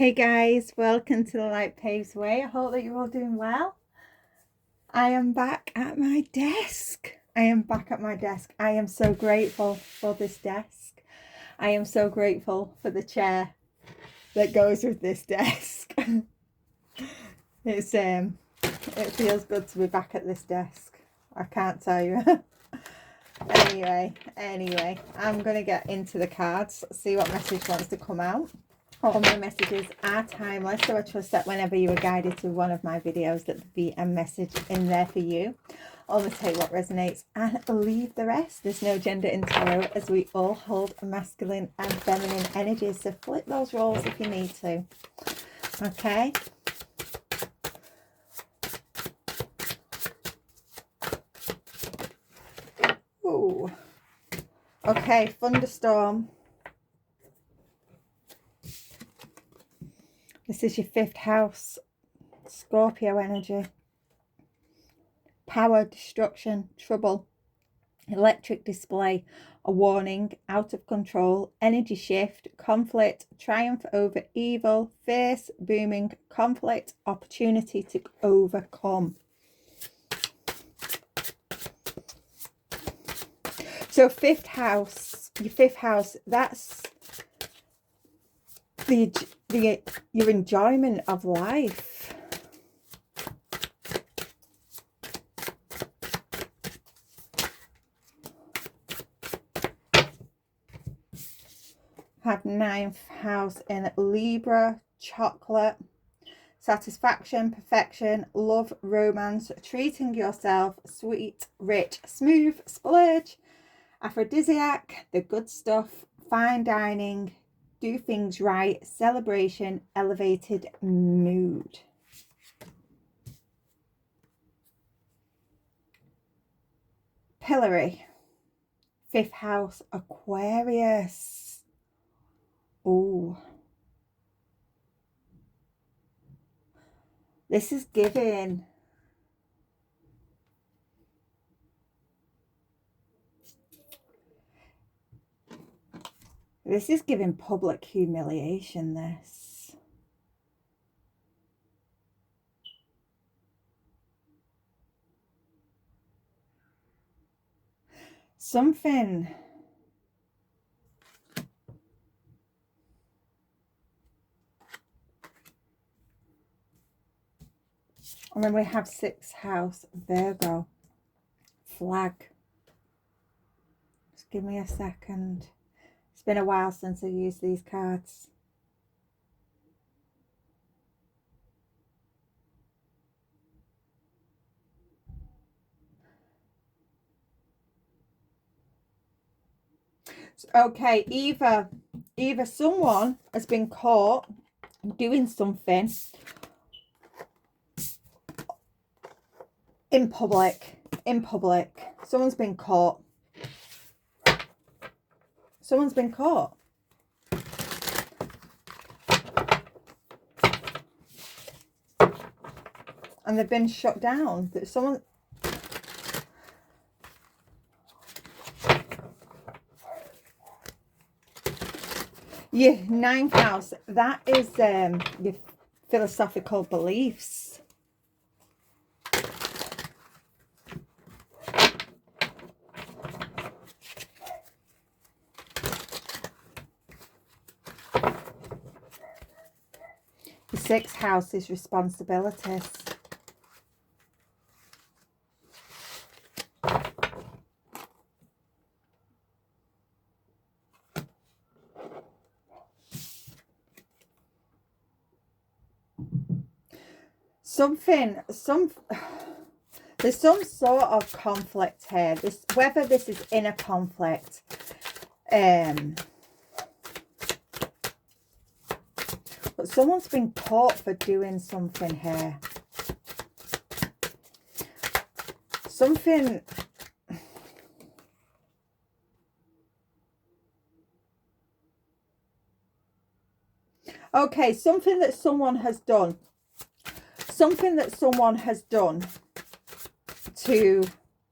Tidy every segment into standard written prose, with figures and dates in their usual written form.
Hey guys, welcome to the Light Paves Way. I hope that you're all doing well. I am back at my desk. I am so grateful for this desk. I am so grateful for the chair that goes with this desk. It feels good to be back at this desk. I can't tell you. Anyway, I'm gonna get into the cards, see what message wants to come out. All my messages are timeless, so I trust that whenever you are guided to one of my videos, that there'll be a message in there for you. Only take what resonates and leave the rest. There's no gender in tarot, as we all hold masculine and feminine energies, so flip those roles if you need to. Okay. Ooh. Okay, thunderstorm. This is your 5th house, Scorpio energy. Power, destruction, trouble, electric display, a warning, out of control, energy shift, conflict, triumph over evil, fierce, booming, conflict, opportunity to overcome. So 5th house, your 5th house, that's your enjoyment of life. Have 9th house in Libra, chocolate, satisfaction, perfection, love, romance, treating yourself, sweet, rich, smooth, splurge, aphrodisiac, the good stuff, fine dining, do things right, celebration, elevated mood. Pillory, 5th house, Aquarius. Oh, this is giving public humiliation, this. Something. And then we have 6th house, Virgo, flag. Just give me a second. It's been a while since I used these cards. Okay, either someone has been caught doing something in public. Someone's been caught. And they've been shut down. Someone. Yeah, 9th house. That is your philosophical beliefs. The 6th house is responsibilities. There's some sort of conflict here. Whether this is inner conflict, but someone's been caught for doing something here. Something. Okay, something that someone has done. Something that someone has done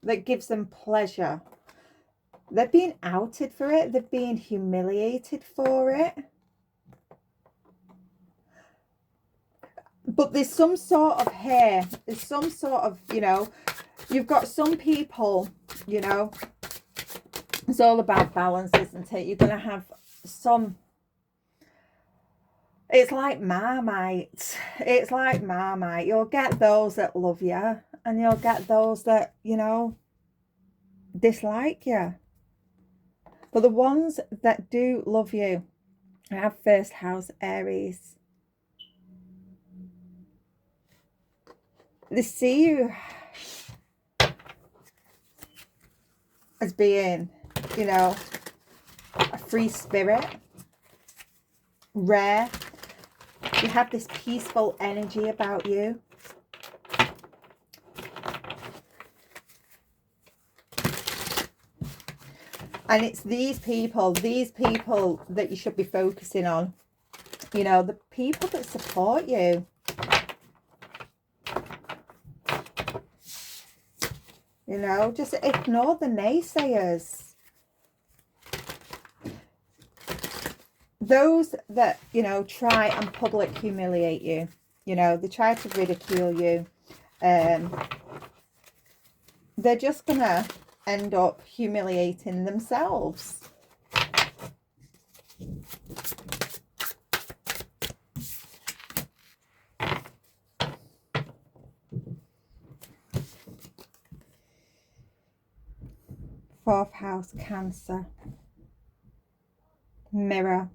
that gives them pleasure. They're being outed for it. They're being humiliated for it. But there's some sort of here, there's some sort of, you know, you've got some people, you know, it's all about balance, isn't it? You're going to have some, it's like Marmite. It's like Marmite. You'll get those that love you, and you'll get those that, you know, dislike you. But the ones that do love you have first house Aries. They see you as being, you know, a free spirit, rare. You have this peaceful energy about you. And it's these people that you should be focusing on. You know, the people that support you. You know, just ignore the naysayers. Those that, you know, try and public humiliate you. You know, they try to ridicule you. They're just going to end up humiliating themselves. Fourth house, Cancer. Mirror.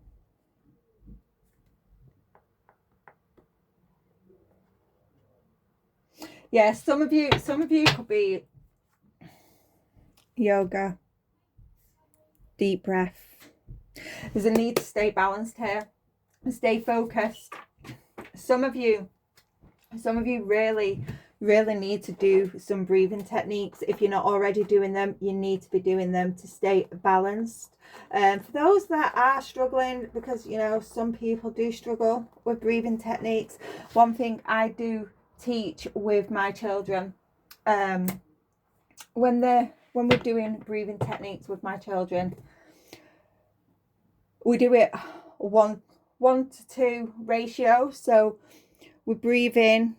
Yeah, some of you could be yoga, deep breath. There's a need to stay balanced here, stay focused. Some of you really need to do some breathing techniques. If you're not already doing them, you need to be doing them to stay balanced. For those that are struggling, because, you know, some people do struggle with breathing techniques, one thing I do teach with my children, when we're doing breathing techniques with my children, we do it 1 to 2 ratio. So we breathe in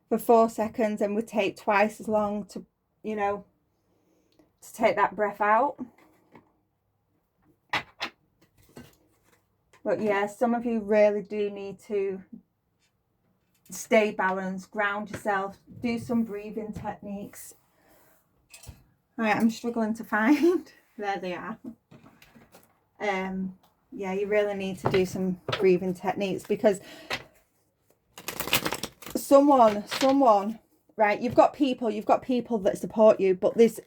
for 4 seconds and we take twice as long to, you know, to take that breath out. But yeah, some of you really do need to stay balanced, ground yourself, do some breathing techniques. All right, I'm struggling to find. There they are. Yeah, you really need to do some breathing techniques, because someone, right, you've got people that support you, but there's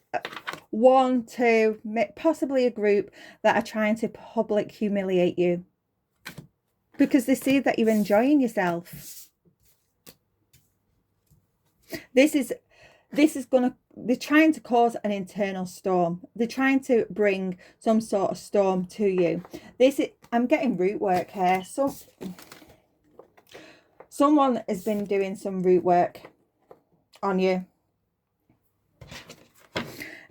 1, 2, possibly a group that are trying to public humiliate you because they see that you're enjoying yourself. This is gonna, they're trying to cause an internal storm. They're trying to bring some sort of storm to you. I'm getting root work here. So someone has been doing some root work on you.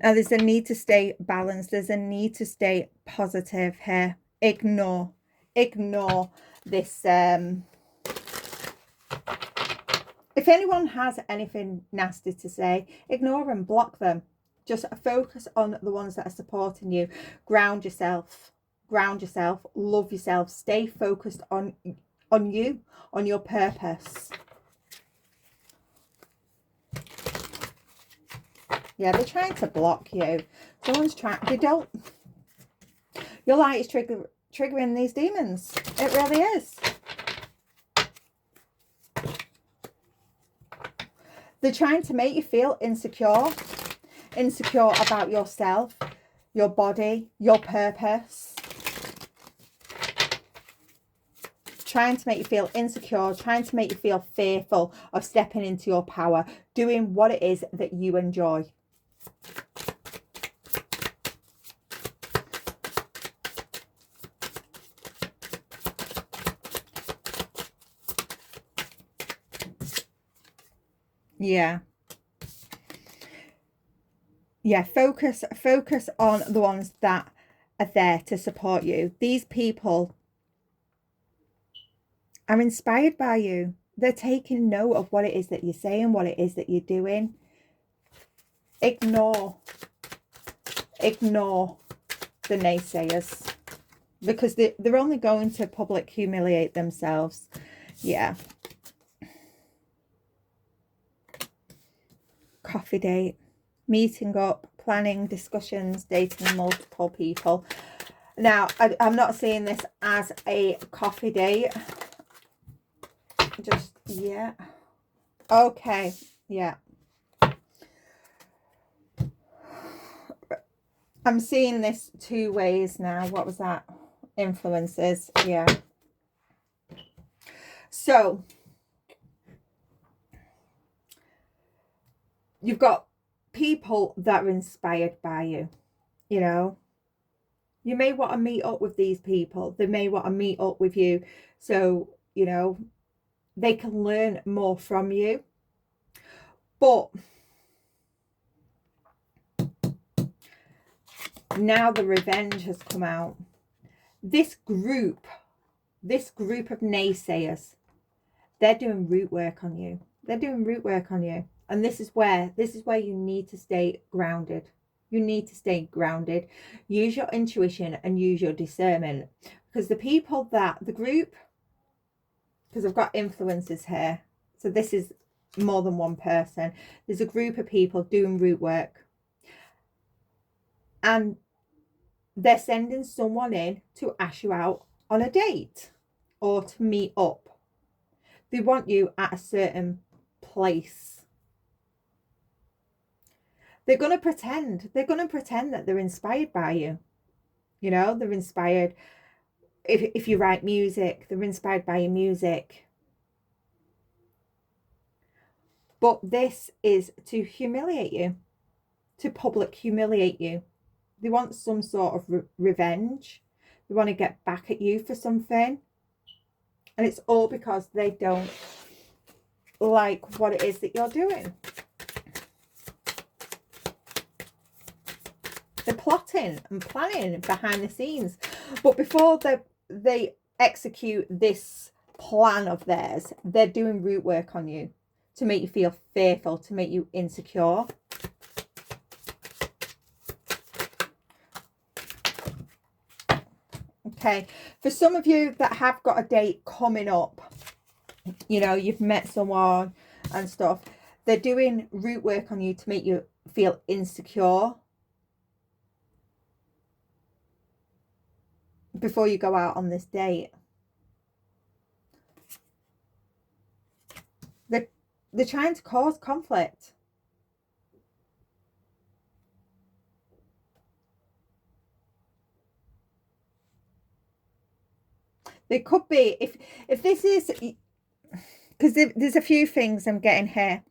Now there's a need to stay balanced. There's a need to stay positive here. Ignore this. If anyone has anything nasty to say, ignore them, block them. Just focus on the ones that are supporting you. Ground yourself, love yourself. Stay focused on you, on your purpose. Yeah, they're trying to block you. Someone's trying, your light is triggering these demons. It really is. They're trying to make you feel insecure about yourself, your body, your purpose. Trying to make you feel insecure, trying to make you feel fearful of stepping into your power, doing what it is that you enjoy. Yeah, focus on the ones that are there to support you. These people are inspired by you. They're taking note of what it is that you're saying, what it is that you're doing. Ignore the naysayers, because they're only going to public humiliate themselves. Yeah. Coffee date, meeting up, planning, discussions, dating multiple people. Now, I'm not seeing this as a coffee date. Just, yeah. Okay, yeah. I'm seeing this two ways now. What was that? Influences, yeah. So, you've got people that are inspired by you, you know. You may want to meet up with these people. They may want to meet up with you. So, you know, they can learn more from you. But now the revenge has come out. This group of naysayers, they're doing root work on you. They're doing root work on you. And this is where you need to stay grounded. You need to stay grounded. Use your intuition and use your discernment. Because the people the group, because I've got influences here. So this is more than one person. There's a group of people doing root work. And they're sending someone in to ask you out on a date or to meet up. They want you at a certain place. They're going to pretend that they're inspired by you. You know, they're inspired. If you write music, they're inspired by your music. But this is to humiliate you, to public humiliate you. They want some sort of revenge. They want to get back at you for something. And it's all because they don't like what it is that you're doing. They're plotting and planning behind the scenes. But before they execute this plan of theirs, they're doing root work on you to make you feel fearful, to make you insecure. Okay, for some of you that have got a date coming up, you know, you've met someone and stuff, they're doing root work on you to make you feel insecure before you go out on this date. They're trying to cause conflict. They could be, if this is, because there's a few things I'm getting here.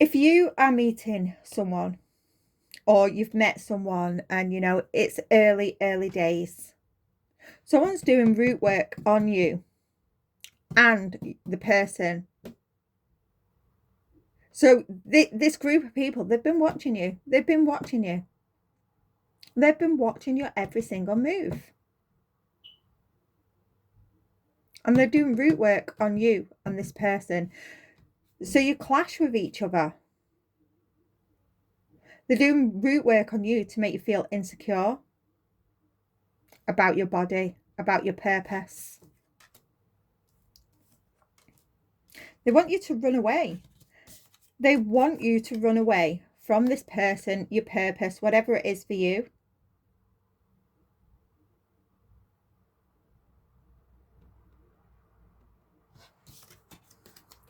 If you are meeting someone or you've met someone and, you know, it's early days, someone's doing root work on you and the person. So this group of people, they've been watching you. They've been watching you. They've been watching your every single move. And they're doing root work on you and this person. So you clash with each other. They're doing root work on you to make you feel insecure about your body, about your purpose. They want you to run away. They want you to run away from this person, your purpose, whatever it is for you.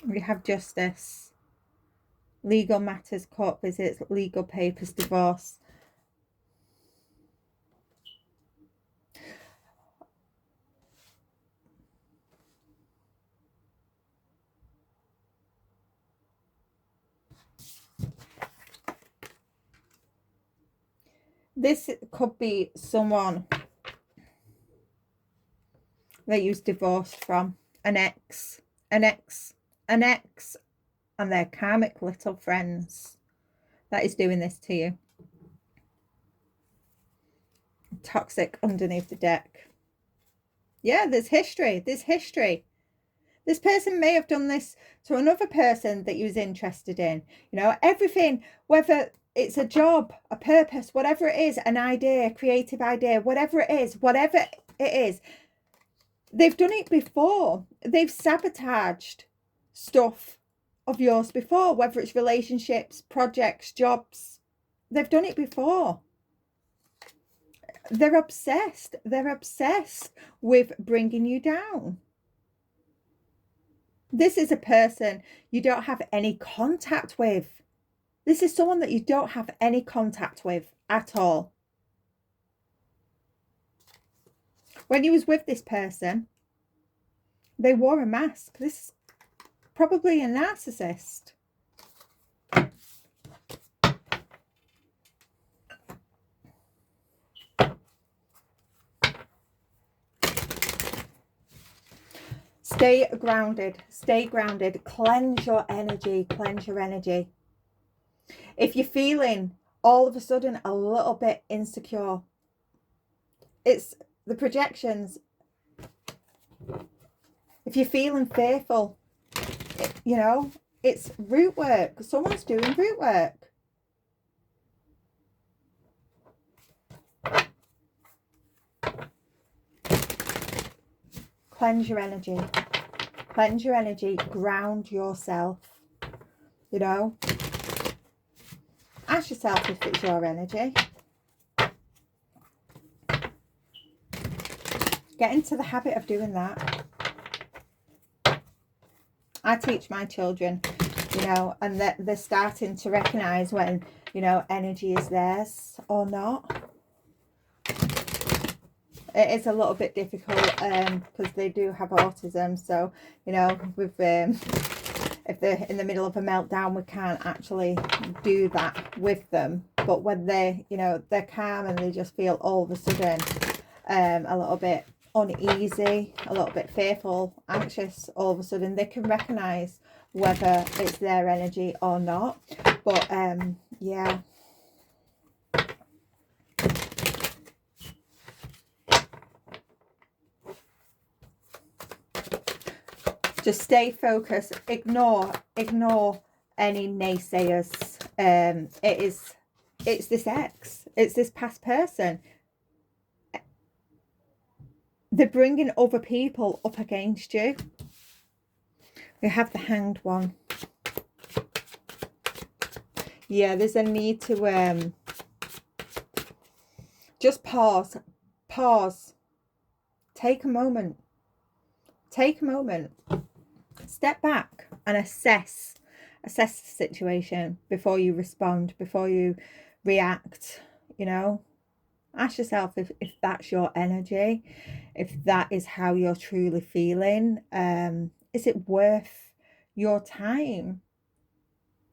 We have justice, legal matters, court visits, legal papers, divorce. This could be someone that you've divorced from, an ex, and their karmic little friends that is doing this to you. Toxic underneath the deck. Yeah, there's history. There's history. This person may have done this to another person that you was interested in. You know, everything, whether it's a job, a purpose, whatever it is, an idea, creative idea, whatever it is, they've done it before. They've sabotaged stuff of yours before, whether it's relationships, projects, jobs. They've done it before. They're obsessed. They're obsessed with bringing you down. This is a person you don't have any contact with. This is someone that you don't have any contact with at all. When you was with this person, they wore a mask. This is probably a narcissist. Stay grounded. Stay grounded. Cleanse your energy. Cleanse your energy. If you're feeling all of a sudden a little bit insecure, it's the projections. If you're feeling fearful, you know, it's root work. Someone's doing root work. Cleanse your energy. Cleanse your energy. Ground yourself. You know, ask yourself if it's your energy. Get into the habit of doing that. I teach my children, you know, and they're starting to recognize when, you know, energy is theirs or not. It is a little bit difficult because they do have autism. So, you know, with if they're in the middle of a meltdown, we can't actually do that with them. But when they, you know, they're calm and they just feel all of a sudden a little bit uneasy, a little bit fearful, anxious, all of a sudden they can recognize whether it's their energy or not. But yeah, just stay focused. Ignore any naysayers. It's this ex, it's this past person. They're bringing other people up against you. We have the Hanged one. Yeah, there's a need to just pause. Take a moment. Step back and assess the situation before you respond, before you react. You know, ask yourself if that's your energy, if that is how you're truly feeling. Is it worth your time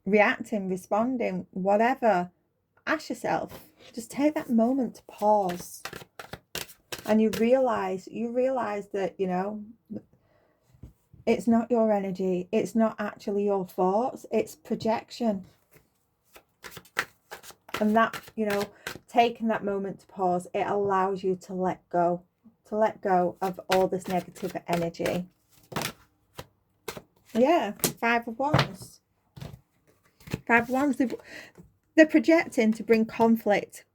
reacting, responding, whatever? Ask yourself. Just take that moment to pause, and you realize that, you know, it's not your energy. It's not actually your thoughts. It's projection. And that, you know, taking that moment to pause, it allows you to let go of all this negative energy. Yeah, Five of Wands. They're projecting to bring conflict.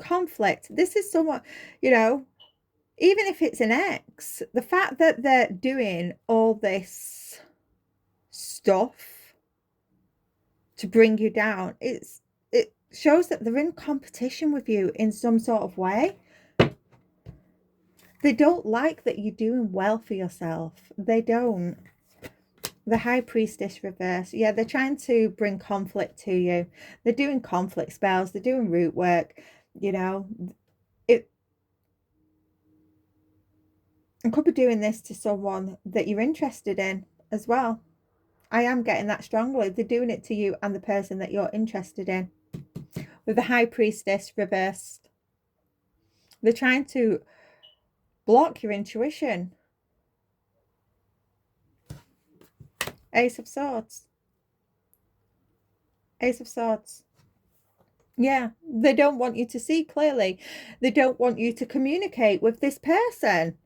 This is somewhat, you know, even if it's an ex, the fact that they're doing all this stuff to bring you down, it shows that they're in competition with you in some sort of way. They don't like that you're doing well for yourself. They don't. The High Priestess reverse. Yeah, they're trying to bring conflict to you. They're doing conflict spells. They're doing root work. You know, it could be doing this to someone that you're interested in as well. I am getting that strongly. They're doing it to you and the person that you're interested in. With the High Priestess reversed, they're trying to block your intuition. Ace of Swords. Ace of Swords. Yeah, they don't want you to see clearly. They don't want you to communicate with this person.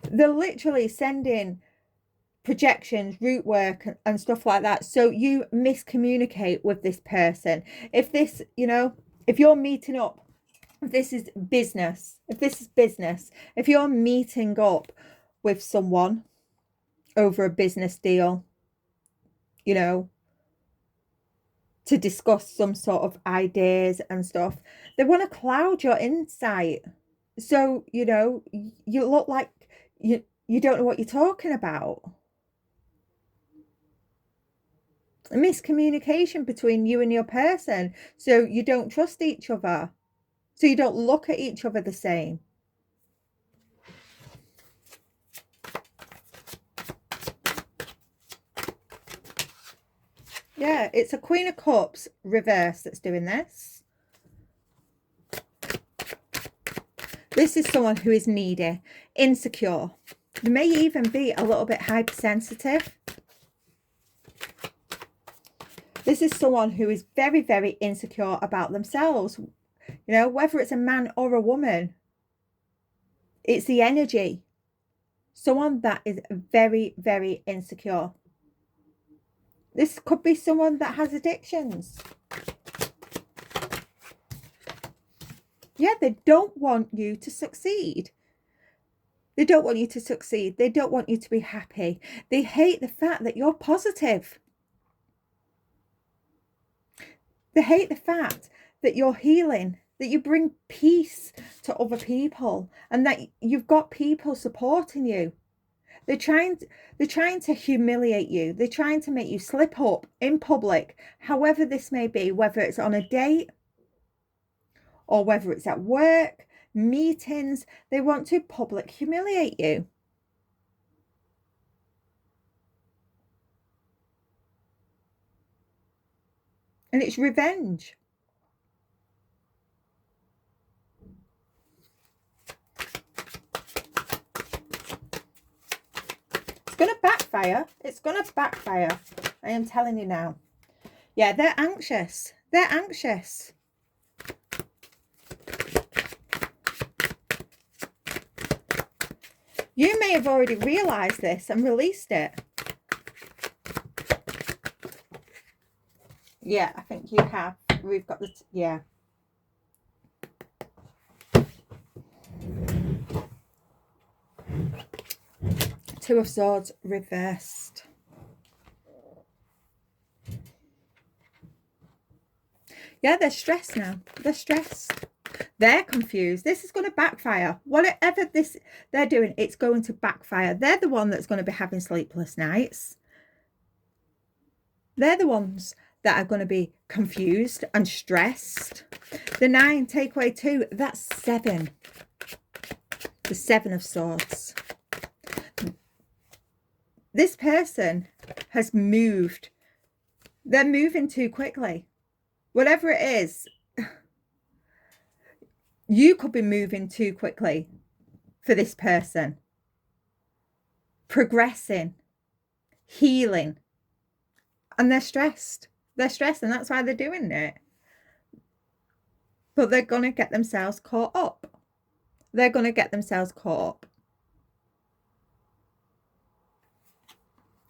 They're literally sending projections, root work and stuff like that. So you miscommunicate with this person. If this, if you're meeting up, if this is business, if you're meeting up with someone over a business deal, to discuss some sort of ideas and stuff, they want to cloud your insight. So, you look like you don't know what you're talking about. A miscommunication between you and your person. So you don't trust each other. So you don't look at each other the same. Yeah, it's a Queen of Cups reverse that's doing this. This is someone who is needy, insecure. They may even be a little bit hypersensitive. This is someone who is very, very insecure about themselves. Whether it's a man or a woman, it's the energy. Someone that is very, very insecure. This could be someone that has addictions. Yeah, they don't want you to succeed. They don't want you to succeed. They don't want you to be happy. They hate the fact that you're positive. They hate the fact that you're healing, that you bring peace to other people, and that you've got people supporting you. They're trying to humiliate you. They're trying to make you slip up in public, however this may be, whether it's on a date or whether it's at work, meetings. They want to public humiliate you. And it's revenge. It's going to backfire. It's going to backfire. I am telling you now. Yeah, they're anxious. They're anxious. You may have already realised this and released it. Yeah, I think you have. We've got the... yeah. Two of Swords reversed. Yeah, they're stressed now. They're stressed. They're confused. This is going to backfire. Whatever they're doing, it's going to backfire. They're the one that's going to be having sleepless nights. They're the ones that are going to be confused and stressed. The 9, take away 2, that's 7. The 7 of Swords. This person has moved. They're moving too quickly. Whatever it is, you could be moving too quickly for this person. Progressing, healing. And they're stressed. They're stressed, and that's why they're doing it. But they're going to get themselves caught up. They're going to get themselves caught up.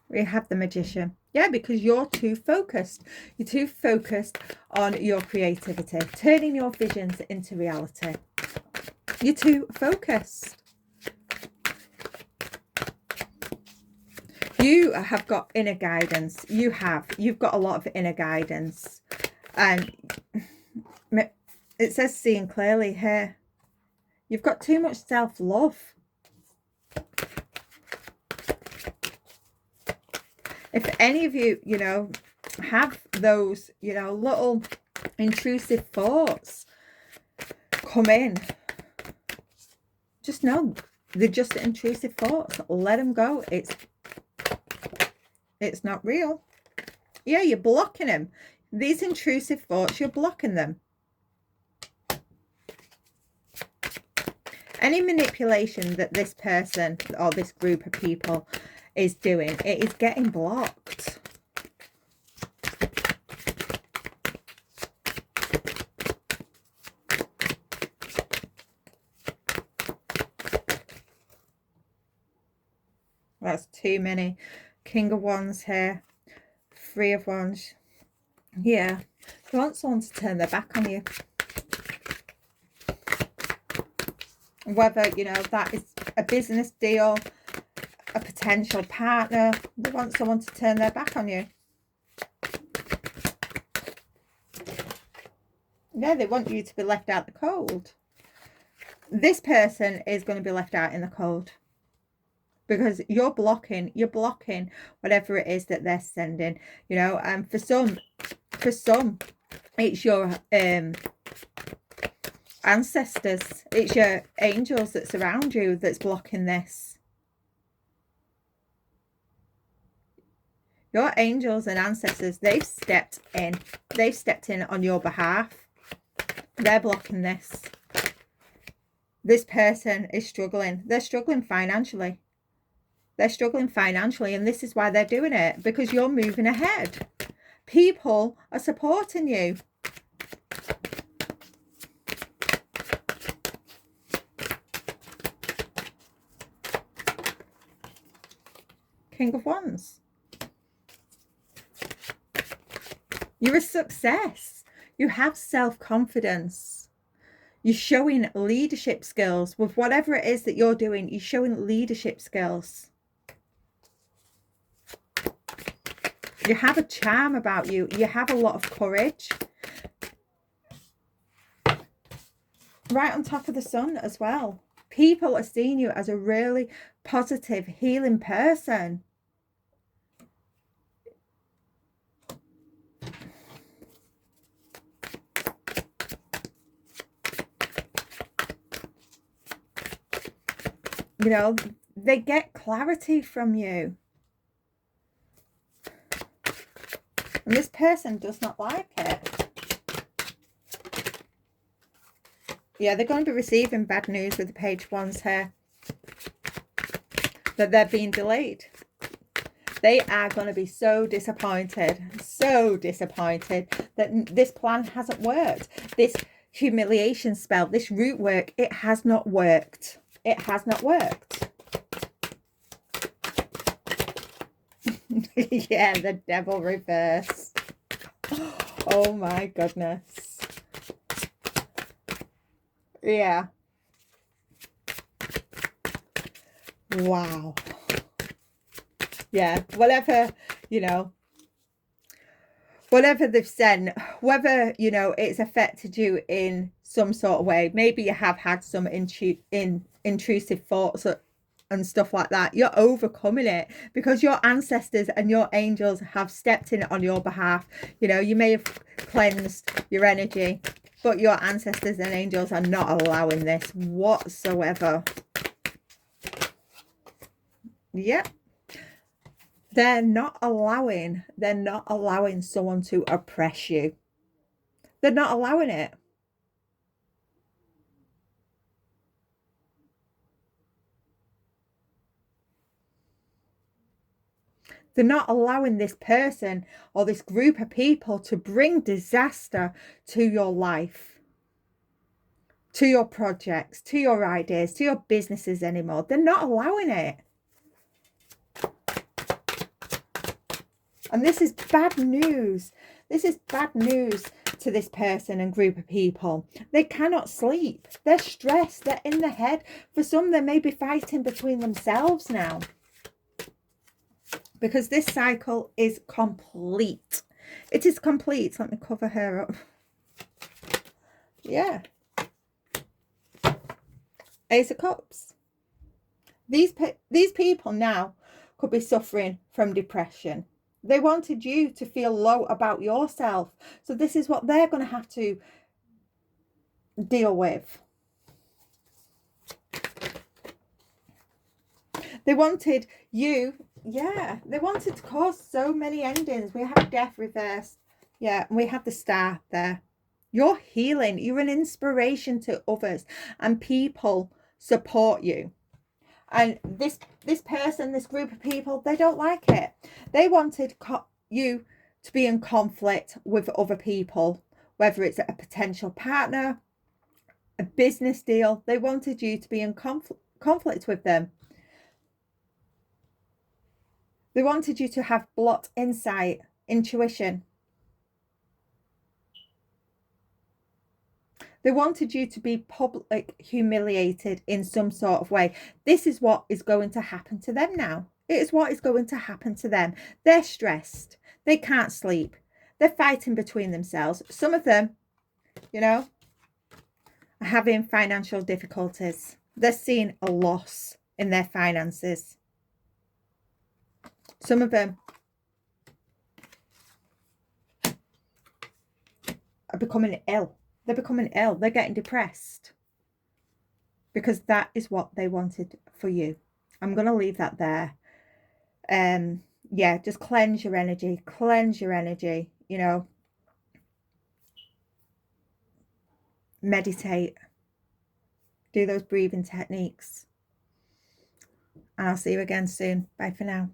We have the Magician. Yeah, because you're too focused. You're too focused on your creativity, turning your visions into reality. You're too focused. You have got inner guidance. You've got a lot of inner guidance. And it says seeing clearly here. You've got too much self-love. If any of you, have those, little intrusive thoughts come in, just know they're just intrusive thoughts. Let them go. It's not real. Yeah, you're blocking them. These intrusive thoughts, you're blocking them. Any manipulation that this person or this group of people is doing, it is getting blocked. That's too many. King of Wands here. Three of Wands. Yeah. You want someone to turn their back on you. Whether, you know, that is a business deal, a potential partner. They want someone to turn their back on you. Yeah, they want you to be left out in the cold. This person is going to be left out in the cold. Because you're blocking whatever it is that they're sending. You know, and for some, it's your ancestors, it's your angels that surround you that's blocking this. Your angels and ancestors, they've stepped in on your behalf. They're blocking this. This person is struggling. They're struggling financially. They're struggling financially, and this is why they're doing it, because you're moving ahead. People are supporting you. King of Wands. You're a success. You have self-confidence. You're showing leadership skills. With whatever it is that you're doing, you're showing leadership skills. You have a charm about you. You have a lot of courage. Right on top of the sun as well. People are seeing you as a really positive, healing person. You know, they get clarity from you. And this person does not like it. Yeah, they're going to be receiving bad news with the Page of Wands here. That they're being delayed. They are going to be so disappointed that this plan hasn't worked. This humiliation spell, this root work, it has not worked. It has not worked. Yeah, the devil reverse. Oh my goodness. Yeah. Wow. Yeah, whatever, you know, whatever they've sent, whether, you know, it's affected you in some sort of way. Maybe you have had some intrusive thoughts and stuff like that. You're overcoming it because your ancestors and your angels have stepped in on your behalf. You know, you may have cleansed your energy, but your ancestors and angels are not allowing this whatsoever. Yep. They're not allowing someone to oppress you. They're not allowing it. They're not allowing this person or this group of people to bring disaster to your life, to your projects, to your ideas, to your businesses anymore. They're not allowing it. And this is bad news. This is bad news to this person and group of people. They cannot sleep. They're stressed. They're in their head. For some, they may be fighting between themselves now. Because this cycle is complete. It is complete. Let me cover her up. Yeah. Ace of Cups. These people now could be suffering from depression. They wanted you to feel low about yourself. So this is what they're going to have to deal with. They wanted you, yeah, they wanted to cause so many endings. We have death reversed. Yeah, and we have the star there. You're healing. You're an inspiration to others, and people support you. And this person, this group of people, they don't like it. They wanted you to be in conflict with other people, whether it's a potential partner, a business deal. They wanted you to be in conflict with them. They wanted you to have blocked insight, intuition. They wanted you to be public humiliated in some sort of way. This is what is going to happen to them now. It is what is going to happen to them. They're stressed. They can't sleep. They're fighting between themselves. Some of them, you know, are having financial difficulties. They're seeing a loss in their finances. Some of them are becoming ill. They're becoming ill. They're getting depressed. Because that is what they wanted for you. I'm going to leave that there. Yeah, just cleanse your energy. Cleanse your energy, you know. Meditate. Do those breathing techniques. And I'll see you again soon. Bye for now.